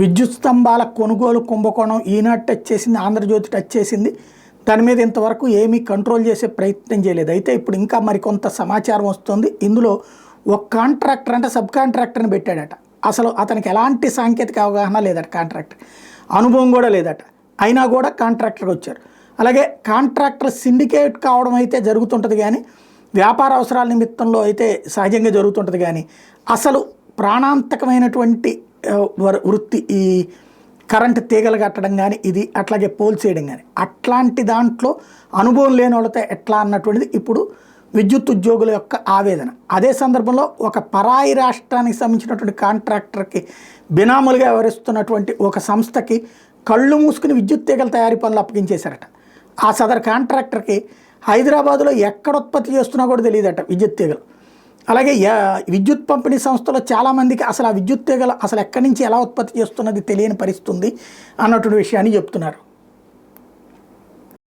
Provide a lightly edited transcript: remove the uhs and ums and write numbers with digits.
విద్యుత్ స్తంభాల కొనుగోలు కుంభకోణం ఈనాడు టచ్ చేసింది, ఆంధ్రజ్యోతి టచ్ చేసింది. దాని మీద ఇంతవరకు ఏమీ కంట్రోల్ చేసే ప్రయత్నం చేయలేదు. అయితే ఇప్పుడు ఇంకా మరికొంత సమాచారం వస్తుంది. ఇందులో ఒక కాంట్రాక్టర్ అంటే సబ్ కాంట్రాక్టర్ని పెట్టాడట. అసలు అతనికి ఎలాంటి సాంకేతిక అవగాహన లేదట, కాంట్రాక్టర్ అనుభవం కూడా లేదట. అయినా కూడా కాంట్రాక్టర్కి వచ్చారు. అలాగే కాంట్రాక్టర్ సిండికేట్ కావడం అయితే జరుగుతుంటుంది, కానీ వ్యాపార అవసరాల నిమిత్తంలో అయితే సహజంగా జరుగుతుంటుంది. కానీ అసలు ప్రాణాంతకమైనటువంటి వృత్తి ఈ కరెంటు తీగలు కట్టడం కానీ, ఇది అట్లాగే పోల్ చేయడం కానీ, అట్లాంటి దాంట్లో అనుభవం లేని వాళ్ళతో ఎట్లా అన్నటువంటిది ఇప్పుడు విద్యుత్ ఉద్యోగుల యొక్క ఆవేదన. అదే సందర్భంలో ఒక పరాయి రాష్ట్రానికి సంబంధించినటువంటి కాంట్రాక్టర్కి బినాములుగా వ్యవహరిస్తున్నటువంటి ఒక సంస్థకి కళ్ళు మూసుకుని విద్యుత్ తీగల తయారీ పనులు అప్పగించేశారట. ఆ సదరు కాంట్రాక్టర్కి హైదరాబాదులో ఎక్కడ ఉత్పత్తి చేస్తున్నా కూడా తెలియదట విద్యుత్ తీగలు. అలాగే విద్యుత్ పంపిణీ సంస్థలో చాలామందికి అసలు ఆ విద్యుత్ తీగలు అసలు ఎక్కడి నుంచి ఎలా ఉత్పత్తి చేస్తున్నది తెలియని పరిస్థితి ఉంది అన్నటువంటి విషయాన్ని చెప్తున్నారు.